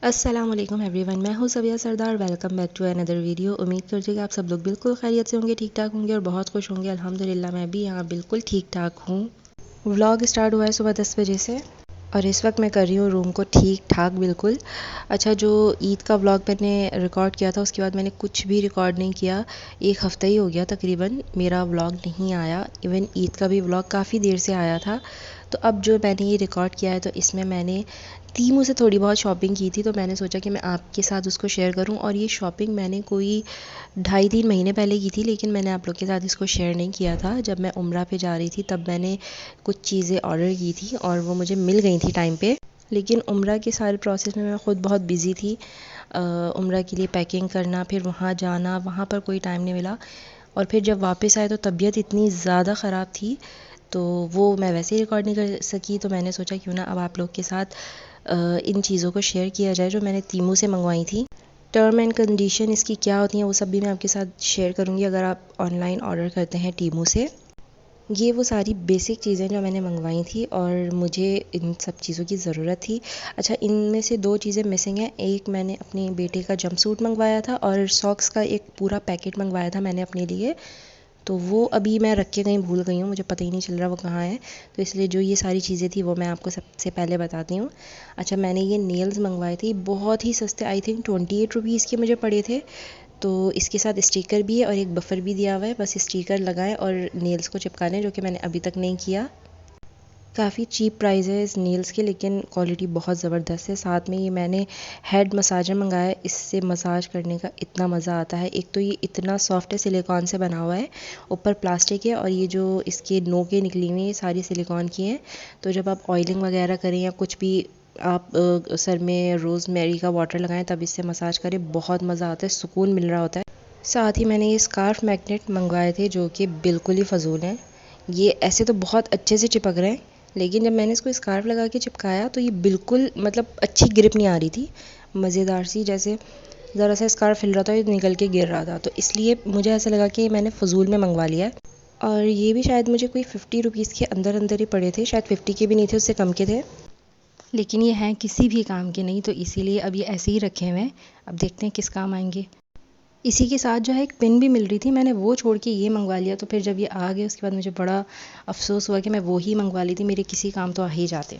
अस्सलाम वालेकुम एवरीवन, मैं हूँ Sabiya Sardar. Welcome back to another video. उम्मीद करती हूँ कि आप सब लोग बिल्कुल खैरियत से होंगे, ठीक ठाक होंगे और बहुत खुश होंगे। अल्हम्दुलिल्लाह मैं भी यहाँ बिल्कुल ठीक ठाक हूँ। व्लॉग स्टार्ट हुआ है सुबह 10 बजे से और इस वक्त मैं कर रही हूँ रूम को ठीक ठाक बिल्कुल। अच्छा, जो ईद का व्लॉग मैंने रिकॉर्ड किया था उसके बाद मैंने कुछ भी रिकॉर्ड नहीं किया। एक हफ़्ता ही हो गया तकरीबन मेरा व्लॉग नहीं आया। इवन ईद का भी व्लॉग काफ़ी देर से आया था। तो अब जो मैंने ये रिकॉर्ड किया है तो इसमें मैंने तीमू से थोड़ी बहुत शॉपिंग की थी, तो मैंने सोचा कि मैं आपके साथ उसको शेयर करूं। और ये शॉपिंग मैंने कोई 2.5-3 महीने पहले की थी, लेकिन मैंने आप लोग के साथ इसको शेयर नहीं किया था। जब मैं उम्रा पे जा रही थी तब मैंने कुछ चीज़ें ऑर्डर की थी और वो मुझे मिल गई थी टाइम पे। लेकिन उम्रा के सारे प्रोसेस में मैं ख़ुद बहुत बिज़ी थी। उम्रा के लिए पैकिंग करना, फिर वहाँ जाना, वहाँ पर कोई टाइम नहीं मिला। और फिर जब वापस आए तो तबीयत इतनी ज़्यादा ख़राब थी तो वो मैं वैसे ही रिकॉर्ड नहीं कर सकी। तो मैंने सोचा क्यों ना अब आप लोग के साथ इन चीज़ों को शेयर किया जाए जो मैंने तीमू से मंगवाई थी। टर्म एंड कंडीशन इसकी क्या होती हैं वो सब भी मैं आपके साथ शेयर करूँगी अगर आप ऑनलाइन ऑर्डर करते हैं टीमू से। ये वो सारी बेसिक चीज़ें जो मैंने मंगवाई थी और मुझे इन सब चीज़ों की ज़रूरत थी। अच्छा, इनमें से 2 चीज़ें मिसिंग हैं। एक मैंने अपने बेटे का जंपसूट मंगवाया था और सॉक्स का एक पूरा पैकेट मंगवाया था मैंने अपने लिए। तो वो अभी मैं रख के कहीं भूल गई हूँ, मुझे पता ही नहीं चल रहा वो कहाँ है। तो इसलिए जो ये सारी चीज़ें थी वो मैं आपको सबसे पहले बताती हूँ। अच्छा, मैंने ये नेल्स मंगवाए थे, बहुत ही सस्ते, आई थिंक 28 रुपीज़ के मुझे पड़े थे। तो इसके साथ स्टिकर भी है और एक बफर भी दिया हुआ है। बस स्टिकर लगाएं और नेल्स को चिपका लें, जो कि मैंने अभी तक नहीं किया। काफ़ी चीप प्राइस है इस नेल्स के, लेकिन क्वालिटी बहुत ज़बरदस्त है। साथ में ये मैंने हेड मसाजर मंगाया है, इससे मसाज करने का इतना मज़ा आता है। एक तो ये इतना सॉफ्ट है, सिलिकॉन से बना हुआ है, ऊपर प्लास्टिक है और ये जो इसके नोकें निकली हुई हैं ये सारी सिलिकॉन की हैं। तो जब आप ऑयलिंग वगैरह करें या कुछ भी आप सर में रोज़मेरी का वाटर लगाएं तब इससे मसाज करें, बहुत मज़ा आता है, सुकून मिल रहा होता है। साथ ही मैंने ये स्कार्फ मैग्नेट मंगवाए थे जो कि बिल्कुल ही फ़जूल हैं। ये ऐसे तो बहुत अच्छे से चिपक रहे हैं, लेकिन जब मैंने इसको स्कार्फ लगा के चिपकाया तो ये बिल्कुल मतलब अच्छी ग्रिप नहीं आ रही थी, मज़ेदार सी, जैसे ज़रा सा स्कार्फ हिल रहा था ये निकल के गिर रहा था। तो इसलिए मुझे ऐसा लगा कि मैंने फ़जूल में मंगवा लिया है। और ये भी शायद मुझे कोई 50 रुपीज़ के अंदर अंदर ही पड़े थे, शायद 50 के भी नहीं थे, उससे कम के थे। लेकिन ये हैं किसी भी काम के नहीं, तो इसीलिए अब ये ऐसे ही रखे हुए हैं। अब देखते हैं किस काम आएंगे। इसी के साथ जो है एक पिन भी मिल रही थी, मैंने वो छोड़ के ये मंगवा लिया। तो फिर जब ये आ गए उसके बाद मुझे बड़ा अफसोस हुआ कि मैं वो ही मंगवा ली थी, मेरे किसी काम तो आ ही जाते।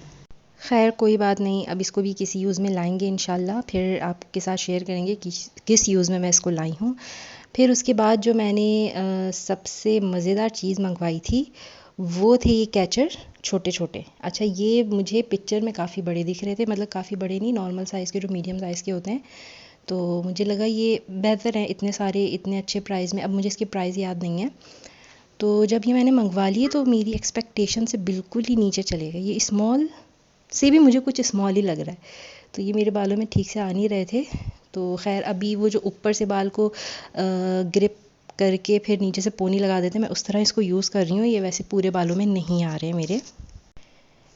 खैर कोई बात नहीं, अब इसको भी किसी यूज़ में लाएंगे इंशाल्लाह, फिर आपके साथ शेयर करेंगे कि किस यूज़ में मैं इसको लाई हूँ। फिर उसके बाद जो मैंने सबसे मज़ेदार चीज़ मंगवाई थी वो थे ये कैचर, छोटे छोटे। अच्छा, ये मुझे पिक्चर में काफ़ी बड़े दिख रहे थे, मतलब काफ़ी बड़े नहीं, नॉर्मल साइज़ के, जो मीडियम साइज़ के होते हैं। तो मुझे लगा ये बेहतर है, इतने सारे इतने अच्छे प्राइस में। अब मुझे इसकी प्राइस याद नहीं है। तो जब ये मैंने मंगवा लिए तो मेरी एक्सपेक्टेशन से बिल्कुल ही नीचे चले गए। ये स्मॉल से भी मुझे कुछ स्मॉल ही लग रहा है, तो ये मेरे बालों में ठीक से आ नहीं रहे थे। तो खैर अभी वो जो ऊपर से बाल को ग्रिप करके फिर नीचे से पोनी लगा देते हैं, मैं उस तरह इसको यूज़ कर रही हूँ। ये वैसे पूरे बालों में नहीं आ रहे हैं मेरे,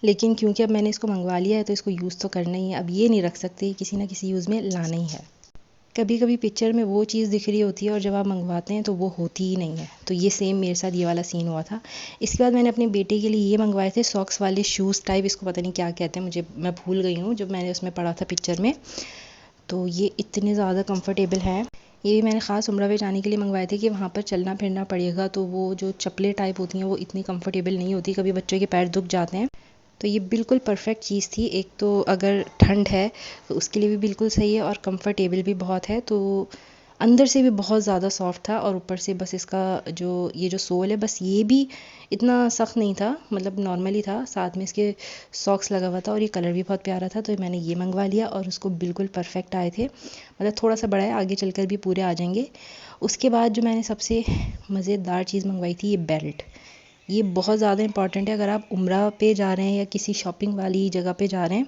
लेकिन क्योंकि अब मैंने इसको मंगवा लिया है तो इसको यूज़ तो करना ही है। अब ये नहीं रख सकते, किसी ना किसी यूज़ में लाना ही है। कभी कभी पिक्चर में वो चीज़ दिख रही होती है और जब आप मंगवाते हैं तो वो होती ही नहीं है। तो ये सेम मेरे साथ ये वाला सीन हुआ था। इसके बाद मैंने अपने बेटे के लिए ये मंगवाए थे सॉक्स वाले शूज़ टाइप, इसको पता नहीं क्या कहते हैं, मैं भूल गई हूँ, जब मैंने उसमें पढ़ा था पिक्चर में। तो ये इतने ज़्यादा कंफर्टेबल हैं। ये भी मैंने ख़ास उम्रा पे जाने के लिए मंगवाए थे कि वहाँ पर चलना फिरना पड़ेगा, तो वो जो चप्पलें टाइप होती हैं वो इतनी कंफर्टेबल नहीं होती, कभी बच्चों के पैर दुख जाते हैं। तो ये बिल्कुल परफेक्ट चीज़ थी। एक तो अगर ठंड है तो उसके लिए भी बिल्कुल सही है और कंफर्टेबल भी बहुत है। तो अंदर से भी बहुत ज़्यादा सॉफ्ट था और ऊपर से बस इसका जो ये जो सोल है बस ये भी इतना सख्त नहीं था, मतलब नॉर्मली था। साथ में इसके सॉक्स लगा हुआ था और ये कलर भी बहुत प्यारा था, तो मैंने ये मंगवा लिया और उसको बिल्कुल परफेक्ट आए थे। मतलब थोड़ा सा बड़ा है, आगे चलकर भी पूरे आ जाएंगे। उसके बाद जो मैंने सबसे मज़ेदार चीज़ मंगवाई थी ये बेल्ट। ये बहुत ज़्यादा इंपॉर्टेंट है अगर आप उम्रा पे जा रहे हैं या किसी शॉपिंग वाली जगह पे जा रहे हैं,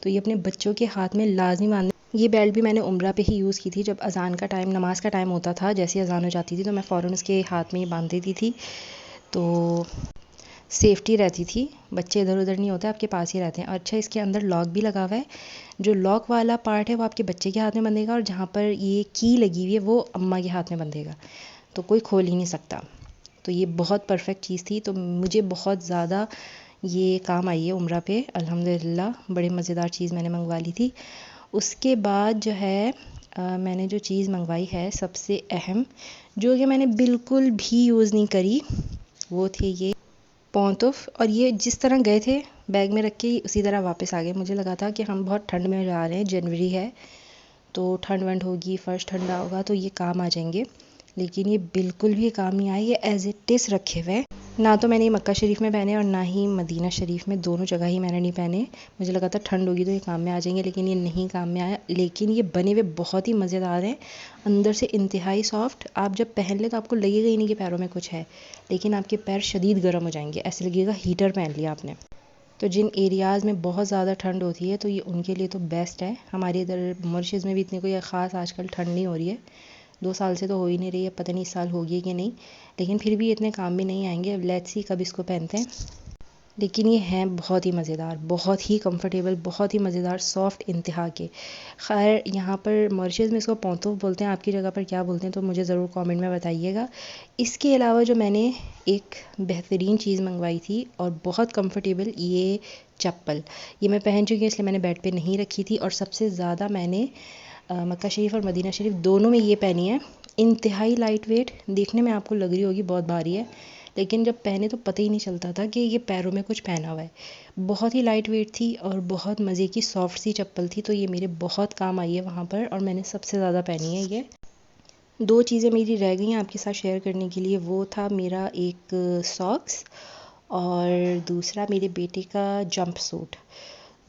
तो ये अपने बच्चों के हाथ में लाजमी बांधें। ये बेल्ट भी मैंने उम्रा पे ही यूज़ की थी। जब अज़ान का टाइम, नमाज का टाइम होता था, जैसे अज़ान हो जाती थी तो मैं फ़ौरन उसके हाथ में ही बांध देती थी, तो सेफ्टी रहती थी। बच्चे इधर उधर नहीं होते, आपके पास ही रहते हैं। और अच्छा, इसके अंदर लॉक भी लगा हुआ है। जो लॉक वाला पार्ट है वो आपके बच्चे के हाथ में बंधेगा और जहाँ पर ये की लगी हुई है वो अम्मा के हाथ में बंधेगा, तो कोई खोल ही नहीं सकता। तो ये बहुत परफेक्ट चीज़ थी, तो मुझे बहुत ज़्यादा ये काम आई है उम्रा पे, अल्हम्दुलिल्लाह। बड़े मज़ेदार चीज़ मैंने मंगवा ली थी। उसके बाद जो है मैंने जो चीज़ मंगवाई है सबसे अहम, जो कि मैंने बिल्कुल भी यूज़ नहीं करी, वो थे ये पौंतुफ। और ये जिस तरह गए थे बैग में रख के उसी तरह वापस आ गए। मुझे लगा था कि हम बहुत ठंड में जा रहे हैं, जनवरी है तो ठंड वंड होगी, फर्स्ट ठंडा होगा तो ये काम आ जाएंगे, लेकिन ये बिल्कुल भी काम नहीं आए। ये एज इट इज़ रखे हुए, ना तो मैंने ये मक्का शरीफ में पहने और ना ही मदीना शरीफ में, दोनों जगह ही मैंने नहीं पहने। मुझे लगा था ठंड होगी तो ये काम में आ जाएंगे, लेकिन ये नहीं काम में आया। लेकिन ये बने हुए बहुत ही मज़ेदार हैं, अंदर से इंतहाई सॉफ्ट। आप जब पहन ले तो आपको लगेगा ही नहीं कि पैरों में कुछ है, लेकिन आपके पैर शदीद गर्म हो जाएंगे, ऐसे लगेगा हीटर पहन लिया आपने। तो जिन एरियाज़ में बहुत ज़्यादा ठंड होती है तो ये उनके लिए तो बेस्ट है। हमारे इधर मॉरिशस में भी इतनी कोई ख़ास आजकल ठंड नहीं हो रही है, 2 साल से तो हो ही नहीं रही है, पता नहीं इस साल होगी कि नहीं, लेकिन फिर भी इतने काम भी नहीं आएंगे। अब लेट्स सी कब इसको पहनते हैं। लेकिन ये हैं बहुत ही मज़ेदार, बहुत ही कंफर्टेबल, बहुत ही मज़ेदार, सॉफ्ट इंतहा के। खैर यहाँ पर मॉरिशस में इसको पौंतुफ बोलते हैं, आपकी जगह पर क्या बोलते हैं तो मुझे ज़रूर कमेंट में बताइएगा। इसके अलावा जो मैंने एक बेहतरीन चीज़ मंगवाई थी और बहुत कंफर्टेबल, ये चप्पल, ये मैं पहन चुकी हूँ इसलिए मैंने बेड पे नहीं रखी थी। और सबसे ज़्यादा मैंने मक्का शरीफ और मदीना शरीफ दोनों में ये पहनी है। इंतहाई लाइट वेट, देखने में आपको लग रही होगी बहुत भारी है, लेकिन जब पहने तो पता ही नहीं चलता था कि ये पैरों में कुछ पहना हुआ है। बहुत ही लाइट वेट थी और बहुत मज़े की सॉफ्ट सी चप्पल थी, तो ये मेरे बहुत काम आई है वहाँ पर और मैंने सबसे ज़्यादा पहनी है ये। 2 चीज़ें मेरी रह गई हैं आपके साथ शेयर करने के लिए, वो था मेरा एक सॉक्स और दूसरा मेरे बेटे का जंप सूट।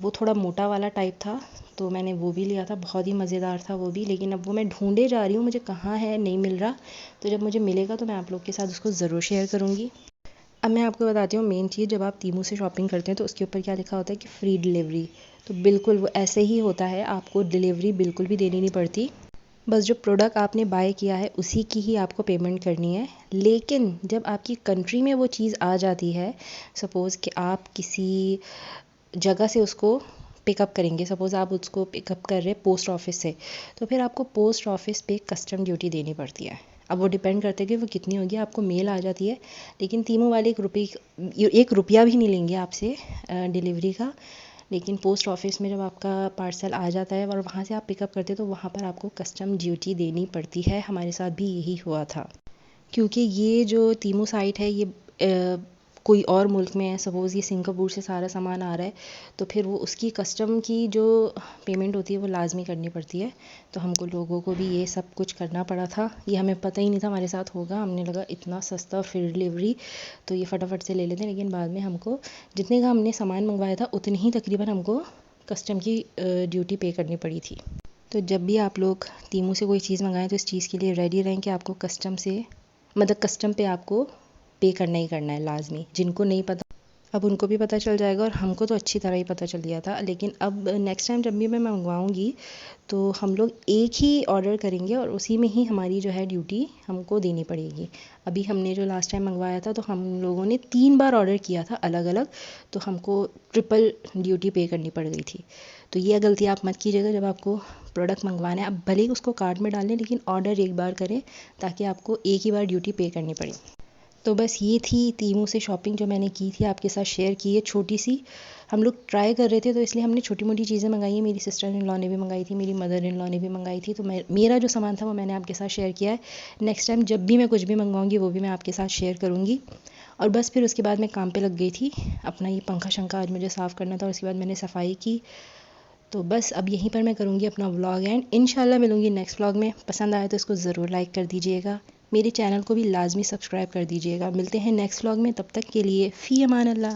वो थोड़ा मोटा वाला टाइप था तो मैंने वो भी लिया था, बहुत ही मज़ेदार था वो भी, लेकिन अब वो मैं ढूंढे जा रही हूँ, मुझे कहाँ है नहीं मिल रहा। तो जब मुझे मिलेगा तो मैं आप लोग के साथ उसको ज़रूर शेयर करूँगी। अब मैं आपको बताती हूँ मेन चीज़, जब आप तीमू से शॉपिंग करते हैं तो उसके ऊपर क्या लिखा होता है कि फ्री डिलीवरी। तो बिल्कुल वो ऐसे ही होता है, आपको डिलीवरी बिल्कुल भी देनी नहीं पड़ती, बस जो प्रोडक्ट आपने बाय किया है उसी की ही आपको पेमेंट करनी है। लेकिन जब आपकी कंट्री में वो चीज़ आ जाती है, सपोज़ कि आप किसी जगह से उसको पिकअप करेंगे, सपोज़ आप उसको पिकअप कर रहे हैं पोस्ट ऑफिस से, तो फिर आपको पोस्ट ऑफिस पे कस्टम ड्यूटी देनी पड़ती है। अब वो डिपेंड करते हैं कि वो कितनी होगी, आपको मेल आ जाती है, लेकिन तीमू वाले 1 रुपया भी नहीं लेंगे आपसे डिलीवरी का। लेकिन पोस्ट ऑफिस में जब आपका पार्सल आ जाता है और वहाँ से आप पिकअप करते हैं तो वहाँ पर आपको कस्टम ड्यूटी देनी पड़ती है। हमारे साथ भी यही हुआ था, क्योंकि ये जो तीमू साइट है ये कोई और मुल्क में है, सपोज़ ये सिंगापुर से सारा सामान आ रहा है, तो फिर वो उसकी कस्टम की जो पेमेंट होती है वो लाजमी करनी पड़ती है। तो हमको लोगों को भी ये सब कुछ करना पड़ा था, ये हमें पता ही नहीं था हमारे साथ होगा। हमने लगा इतना सस्ता फ्री डिलीवरी तो ये फटाफट से ले लेते हैं, लेकिन बाद में हमको जितने का हमने सामान मंगवाया था उतनी ही तकरीबन हमको कस्टम की ड्यूटी पे करनी पड़ी थी। तो जब भी आप लोग तीमू से कोई चीज़ मंगाएं तो इस चीज़ के लिए रेडी रहें कि आपको कस्टम से, मतलब कस्टम पे आपको पे करना ही करना है लाजमी। जिनको नहीं पता अब उनको भी पता चल जाएगा और हमको तो अच्छी तरह ही पता चल गया था। लेकिन अब नेक्स्ट टाइम जब भी मैं मंगवाऊंगी तो हम लोग एक ही ऑर्डर करेंगे और उसी में ही हमारी जो है ड्यूटी हमको देनी पड़ेगी। अभी हमने जो लास्ट टाइम मंगवाया था तो हम लोगों ने 3 बार ऑर्डर किया था अलग अलग, तो हमको ट्रिपल ड्यूटी पे करनी पड़ गई थी। तो ये गलती आप मत कीजिएगा जब आपको प्रोडक्ट मंगवाना है। आप भले ही उसको कार्ट में डाल लें लेकिन ऑर्डर एक बार करें ताकि आपको एक ही बार ड्यूटी पे करनी पड़े। तो बस ये थी तीमू से शॉपिंग जो मैंने की थी, आपके साथ शेयर की है छोटी सी। हम लोग ट्राई कर रहे थे तो इसलिए हमने छोटी मोटी चीज़ें मंगाई हैं। मेरी सिस्टर इन लॉ ने भी मंगाई थी, मेरी मदर इन लॉ ने भी मंगाई थी, तो मेरा जो सामान था वो मैंने आपके साथ शेयर किया है। नेक्स्ट टाइम जब भी मैं कुछ भी मंगवाऊँगी वो भी मैं आपके साथ शेयर करूँगी। और बस फिर उसके बाद मैं काम पे लग गई थी, अपना ये पंखा शंखा आज मुझे साफ़ करना था और उसके बाद मैंने सफाई की। तो बस अब यहीं पर मैं करूँगी अपना व्लॉग एंड इंशाल्लाह मिलूँगी नेक्स्ट व्लॉग में। पसंद आए तो इसको ज़रूर लाइक कर दीजिएगा, मेरे चैनल को भी लाजमी सब्सक्राइब कर दीजिएगा। मिलते हैं नेक्स्ट व्लॉग में, तब तक के लिए फ़ी अमान अल्लाह।